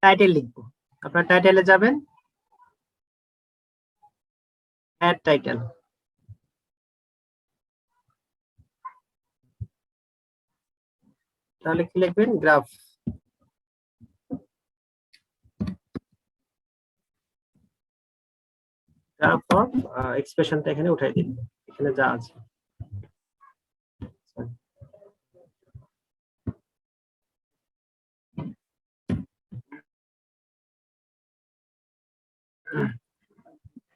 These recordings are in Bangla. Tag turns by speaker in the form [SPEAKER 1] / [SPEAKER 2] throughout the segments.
[SPEAKER 1] টাইটেল লিখবো। আপনার টাইটেলে যাবেন, অ্যাড টাইটেল। তাহলে কি লিখবেন? গ্রাফ। গ্রাফ অফ এক্সপ্রেশনটা এখানে উঠাই দিন, এখানে যা আছে।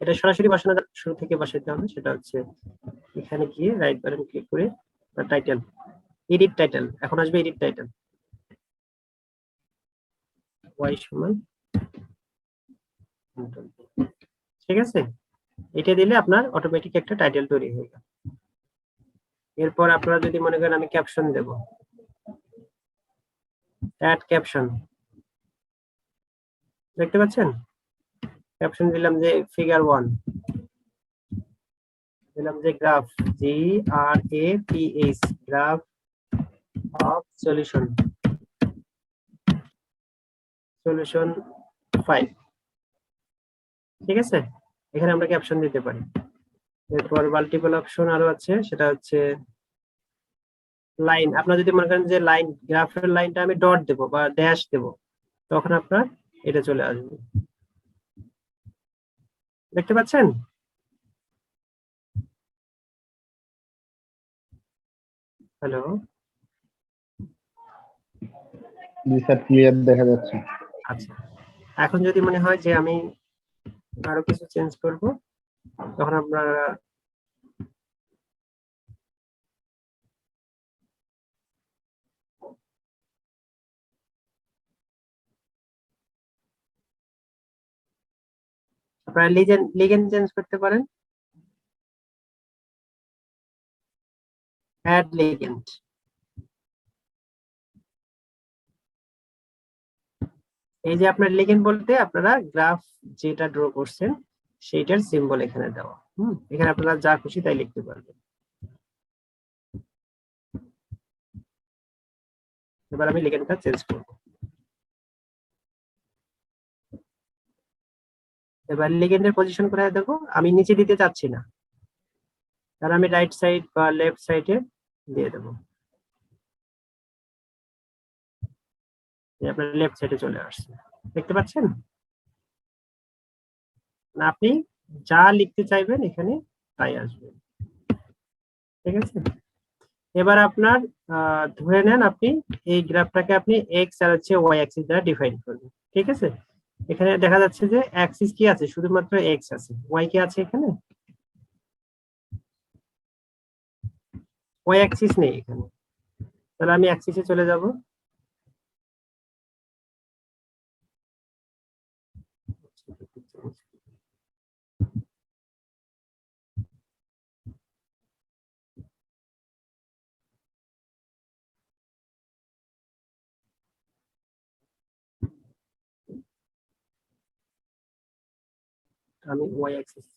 [SPEAKER 1] এটা সরাসরি বসানো শুরু থেকে বসাইতে হবে। সেটা হচ্ছে এখানে গিয়ে রাইট বাটন ক্লিক করে টাইটেল, এডিট টাইটেল। এখন আসবে এডিট টাইটেল, ওয়াই সমান, ঠিক আছে। এটা দিলে আপনার অটোমেটিক একটা টাইটেল তৈরি হয়ে গেল। এরপর আপনারা যদি মনে করেন আমি ক্যাপশন দেব, অ্যাড ক্যাপশন, দেখতে পাচ্ছেন? ক্যাপশন দিলাম যে ফিগার 1, দিলাম যে graph, GRAPH, graph of solution 5, ঠিক আছে। এখানে আমরা ক্যাপশন দিতে পারি। এরপর মাল্টিপল অপশন আরো আছে, সেটা হচ্ছে লাইন। আপনারা যদি মনে করেন যে লাইন, গ্রাফের লাইনটা আমি ডট দেব বা ড্যাশ দেব, তখন আপনার এটা চলে আসবে, দেখতে পাচ্ছেন? হ্যালো,
[SPEAKER 2] জি স্যার, ক্লিয়ার দেখা যাচ্ছে।
[SPEAKER 1] আচ্ছা, এখন যদি মনে হয় যে আমি আরো কিছু চেঞ্জ করব, তখন আপনারা লিগেন্ড চেঞ্জ করতে পারেন, অ্যাড লিগেন্ড। এই যে আপনার লিগেন্ড বলতে আপনারা গ্রাফ যেটা ড্র করছেন সেইটার সিম্বল এখানে দেওয়া। এখানে আপনারা যা খুশি তাই লিখতে পারবেন। এবার আমি লিগেন্ডটা চেঞ্জ করব। এবার লিগেন্ডের পজিশন কোথায় দেবো? আমি নিচে দিতে চাচ্ছি না, তাহলে আমি রাইট সাইড বা লেফট সাইডে দিয়ে দেবো। আপনার লেফট সাইডে চলে আসছে, দেখতে পাচ্ছেন না? আপনি যা লিখতে চাইবেন এখানে তাই আসবে, ঠিক আছে। এবার আপনার ধরে নেন আপনি এই গ্রাফটাকে আপনি এক্স আর হচ্ছে ওয়াই অ্যাক্সিস দ্বারা ডিফাইন করবেন, ঠিক আছে। এখানে দেখা যাচ্ছে যে অ্যাক্সিস কি আছে? শুধুমাত্র এক্স আছে, ওয়াই কি আছে? এখানে ওয়াই অ্যাক্সিস নেই এখানে। তাহলে আমি অ্যাক্সিসে চলে যাব। আমি ওয়াই অ্যাক্সিস,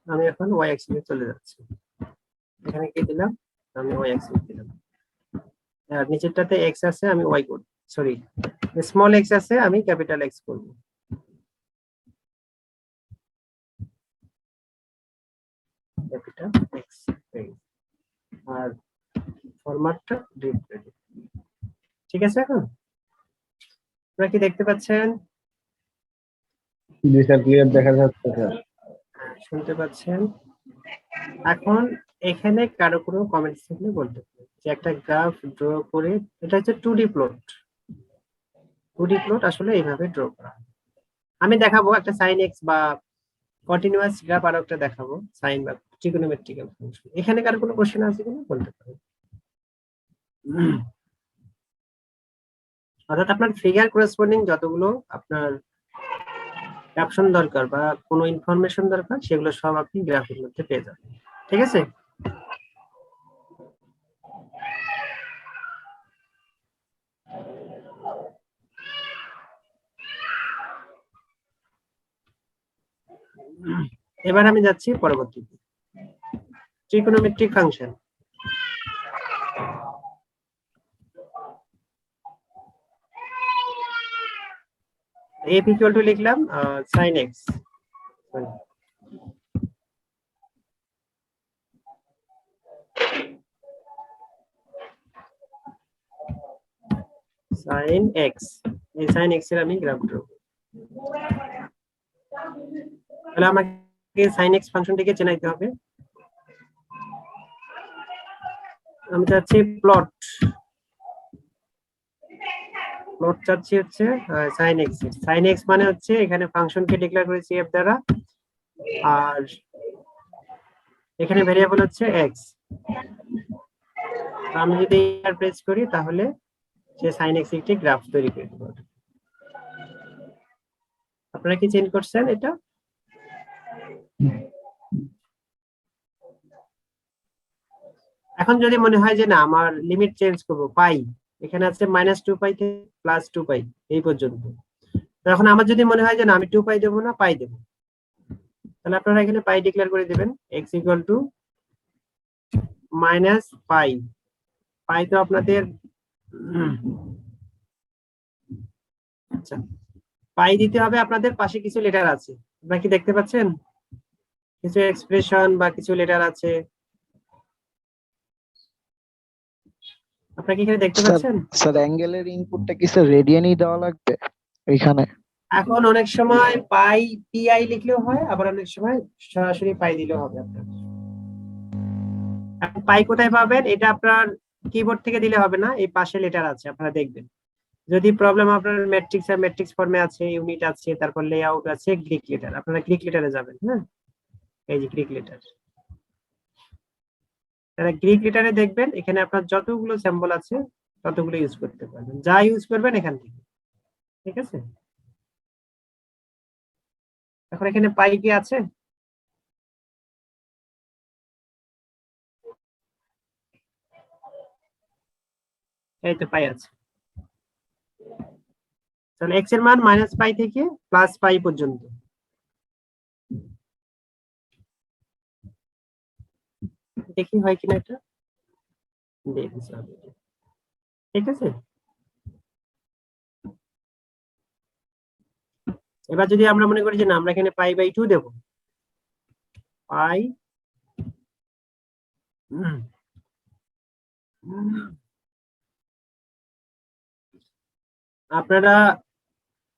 [SPEAKER 1] আমি এখন ওয়াই অ্যাক্সিসে চলে যাচ্ছি। এখানে কি দিলাম? আমি ওয়াই অ্যাক্সিস দিলাম। আর নিচেরটাতে এক্স আছে, আমি ওয়াই করব, সরি স্মল এক্স আছে, আমি ক্যাপিটাল এক্স করব। ক্যাপিটাল এক্স, আর ফরম্যাটটা ডিফারেন্ট, ঠিক আছে। এখন আপনারা কি দেখতে পাচ্ছেন?
[SPEAKER 2] জি স্যার, ক্লিয়ার দেখা যাচ্ছে স্যার।
[SPEAKER 1] শুনতে পাচ্ছেন? এখন এখানে কারো কোনো কমেন্টস থাকলে বলতে পারেন যে একটা গ্রাফ ড্র করে, এটা হচ্ছে 2D প্লট। 2D প্লট আসলে এইভাবে ড্র করা হয়। আমি দেখাবো একটা সাইন এক্স বা কন্টিনিউয়াস গ্রাফ, আর একটা দেখাবো সাইন বা ট্রিগোনোমেট্রিক্যাল ফাংশন। এখানে কারো কোনো কোশ্চেন আছে কিনা বলতে পারেন। অর্থাৎ আপনার ফিগার করেসপন্ডিং যতগুলো আপনার ক্যাপশন দরকার বা কোনো ইনফরমেশন দরকার, সেগুলো সব আপনি গ্রাফের মধ্যে পেয়ে যাবেন। ঠিক আছে? এবার আমি যাচ্ছি পরবর্তীতে, trigonometric function. f equal to লিখলাম sin x, sin x, এই sin x এর আমি গ্রাফ ড্র। তাহলে আমাকে sin x ফাংশনটিকে চেনাইতে হবে। আমি চাচ্ছি প্লট চাচ্ছি হচ্ছে sin x। sin x মানে হচ্ছে এখানে ফাংশনকে ডিক্লেয়ার করেছি f দ্বারা, আর এখানে ভেরিয়েবল হচ্ছে x। আমি যদি এর প্রেস করি তাহলে সে sin x একটি গ্রাফ তৈরি করে দেবে। আপনারা কি চেঞ্জ করছেন এটা? এখন যদি মনে হয় যে না আমার লিমিট চেঞ্জ করব, পাই এখানে আছে -2π থেকে +2π এই পর্যন্ত, তখন আমার যদি মনে হয় যে না আমি 2π দেবো না পাই দেবো, তাহলে আপনারা এখানে পাই ডিক্লেয়ার করে দিবেন। x ইকুয়াল টু -পাই। পাই তো আপনাদের আচ্ছা, পাই দিতে হবে আপনাদের পাশে কিছু লেটার আছে, আপনারা কি দেখতে পাচ্ছেন? কিছু এক্সপ্রেশন বা কিছু লেটার আছে, আপনারা কি এখানে দেখতে পাচ্ছেন?
[SPEAKER 3] স্যার অ্যাঙ্গেলের ইনপুটটা কি স্যার রেডিয়ানই দেওয়া লাগবে এখানে?
[SPEAKER 1] এখন অনেক সময় পাই পিআই লিখলেও হয়, আবার অনেক সময় সরাসরি পাই দিলেও হবে আপনার। এখন পাই কোথায় পাবেন? এটা আপনার কিবোর্ড থেকে দিলে হবে না, এই পাশে লেটার আছে আপনারা দেখবেন। যদি প্রবলেম আপনার ম্যাট্রিক্স আর ম্যাট্রিক্স ফর্মে আছে, ইউনিট আছে, তারপর লেআউট আছে, গ্রিক লেটার, আপনারা গ্রিক লেটারে যাবেন। হ্যাঁ, এই যে গ্রিক লেটার, তাহলে গ্রিক লেটারে দেখবেন এখানে আপনার যতগুলো সিম্বল আছে ততগুলো ইউজ করতে পারবেন, যা ইউজ করবেন এখান থেকে। ঠিক আছে? এখন এখানে পাই কি আছে? এই তো পাই আছে। তাহলে x এর মান -পাই থেকে +পাই পর্যন্ত। দেখি হয় কিনা এটা। ঠিক আছে, এবার যদি আমরা মনে করি যে না আমরা এখানে π/2 দেব, পাই আপনারা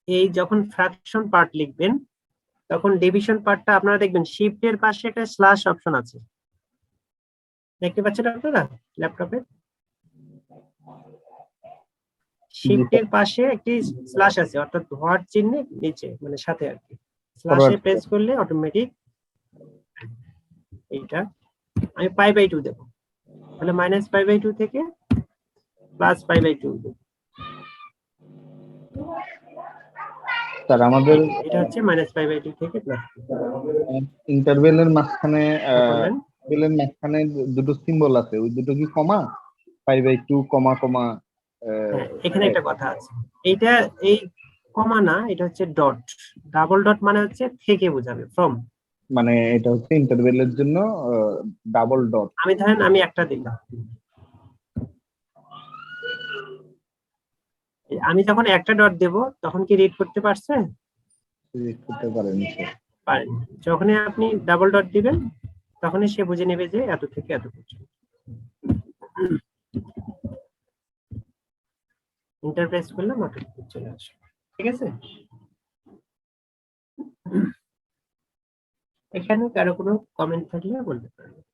[SPEAKER 1] এই যখন ফ্র্যাকশন পার্ট লিখবেন তখন ডিভিশন পার্টটা আপনারা দেখবেন শিফটের পাশে একটা স্ল্যাশ অপশন আছে, দেখতে পাচ্ছেন আপনারা ল্যাপটপে? শিফটের পাশে একটি স্ল্যাশ আছে, অর্থাৎ হোয়াট চিহ্নের নিচে মানে সাথে আর কি। স্ল্যাশে প্রেস করলে অটোমেটিক এইটা আমি π/2 দেব, তাহলে -π/2 থেকে +π/2 দেব।
[SPEAKER 2] স্যার আমাদের
[SPEAKER 1] এটা হচ্ছে -π/2 থেকে প্লাস
[SPEAKER 2] ইন্টারভেলের মাঝখানে
[SPEAKER 1] বললেন।
[SPEAKER 2] ইন্টারভেলের মাঝখানে দুটো সিম্বল আছে, ওই দুটো কি কমা? π/2 কমা কমা
[SPEAKER 1] হ্যাঁ, এখানে একটা কথা আছে, এইটা এই কমা না, এটা হচ্ছে ডট। ডাবল ডট মানে হচ্ছে থেকে বোঝাবে, ফ্রম।
[SPEAKER 2] মানে এটা হচ্ছে ইন্টারভেলের জন্য ডাবল ডট।
[SPEAKER 1] আমি ধরেন আমি একটা দিলাম, আমি যখন একটা ডট দেব তখন কি রিড করতে পারছে?
[SPEAKER 2] করতে পারেন স্যার?
[SPEAKER 1] পারেন। যখনই আপনি ডাবল ডট দিবেন তখনই সে বুঝে নেবে যে এত থেকে এত পর্যন্ত। ইন্টারপ্রেস করলাম অটোমেটিক চলে আসবে। ঠিক আছে? এখানে কারো কোনো কমেন্ট থাকলে বলতে পারবেন।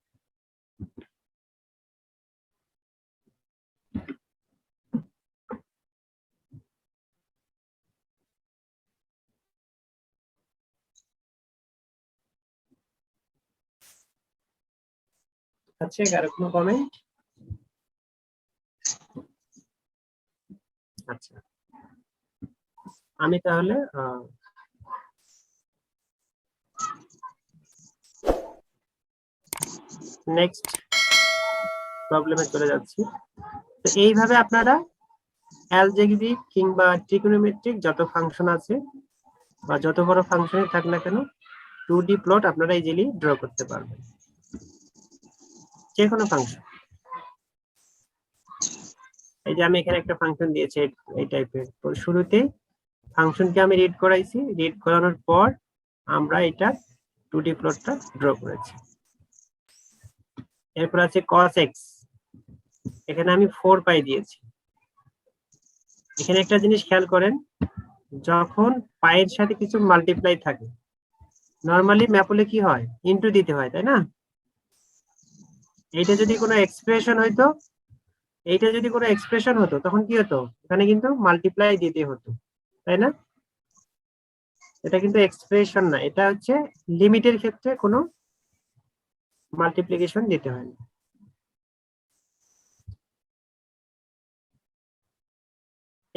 [SPEAKER 1] আচ্ছা, কারো কোনো কমেন্ট? আচ্ছা, আমি তাহলে নেক্সট প্রবলেমে চলে যাচ্ছি। তো এইভাবে আপনারা অ্যালজেব্রিক কিংবা ট্রিগোনোমেট্রিক যত ফাংশন আছে বা যত বড় ফাংশনই থাক না কেন 2D প্লট আপনারা ইজিলি ড্র করতে পারবেন, যে কোনো ফাংশন। এই যে আমি এখানে একটা ফাংশন দিয়েছি এই টাইপের, শুরুতে ফাংশনকে আমি রিড করাইছি, রিড করানোর পর আমরা এটা 2D প্লটটা ড্র করেছি। এরপর আছে cos x, এখানে আমি 4π দিয়েছি। এখানে একটা জিনিস খেয়াল করেন, যখন পায়ের সাথে কিছু মাল্টিপ্লাই থাকে নরমালি ম্যাপলে কি হয়, ইনটু দিতে হয়, তাই না? এইটা যদি কোনো এক্সপ্রেশন হইতো, এইটা যদি কোনো এক্সপ্রেশন হতো তখন কি হতো, এখানে কিন্তু মাল্টিপ্লাই দিতে হতো, তাই না? এটা কিন্তু এক্সপ্রেশন না, এটা হচ্ছে লিমিটের ক্ষেত্রে কোনো মাল্টিপ্লিকেশন দিতে হয় না।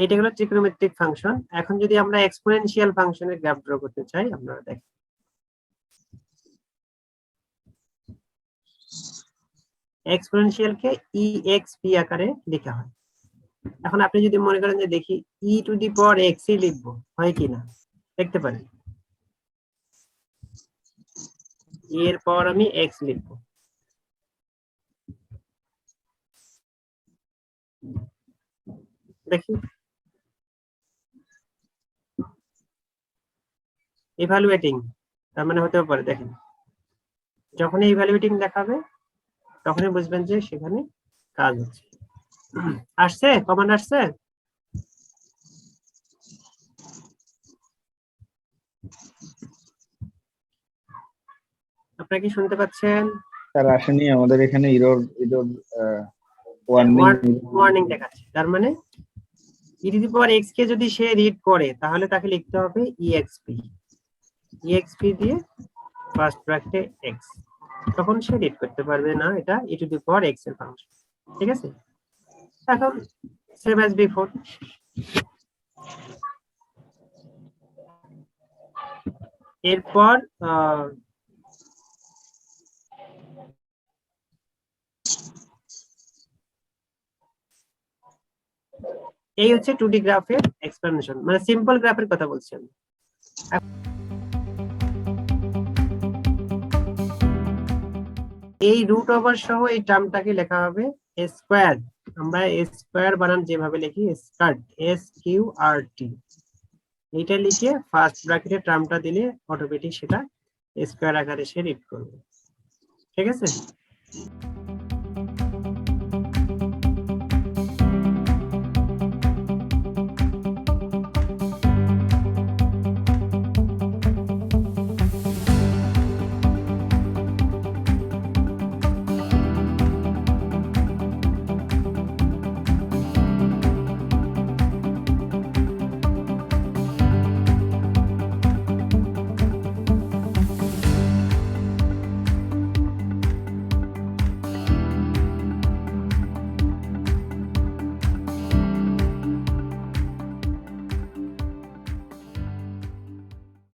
[SPEAKER 1] এইটা হলো ট্রিগোনোমেট্রিক ফাংশন। এখন যদি আমরা এক্সপোনেনশিয়াল ফাংশনের গ্রাফ ড্র করতে চাই, আপনারা দেখেন এক্সপোনেনশিয়ালকে exp আকারে লেখা হয়। এখন আপনি যদি মনে করেন যে দেখি e⁻x ই লিখবো, হয় কিনা দেখতে পারেন। এর পর আমি x লিখবো, দেখি ইভালুয়েটিং, তার মানে হতেও পারে। দেখেন যখনই ইভালুয়েটিং দেখাবে তখনই বুঝবেন যে সেখানে কাজ হচ্ছে। আসছে কমান্ড আসছে? আপনারা কি শুনতে পাচ্ছেন?
[SPEAKER 2] স্যার আসেনি, আমাদের এখানে এরর
[SPEAKER 1] ওয়ার্নিং দেখাচ্ছে। তার মানে e⁻x কে যদি সে রিড করে তাহলে তাকে লিখতে হবে exp দিয়ে ফার্স্ট ব্র্যাকেটে x, তখন সে রিড করতে পারবে না এটা e⁻x এর ফাংশন। ঠিক আছে, এখন সেম অ্যাজ বিফোর। এরপর এই হচ্ছে 2D গ্রাফের এক্সপ্লেনেশন, মানে সিম্পল গ্রাফের কথা বলছেন। এই রুট ওভার সহ এই টার্মটাকে লেখা হবে স্কয়ার। আমরা স্কয়ার বানান যেভাবে লিখি স্কার্ট, SQRT, এটা লিখে ফার্স্ট ব্র্যাকেটে টার্মটা দিলে অটোমেটিক সেটা স্কয়ার আকারে সে রিড করবে। ঠিক আছে।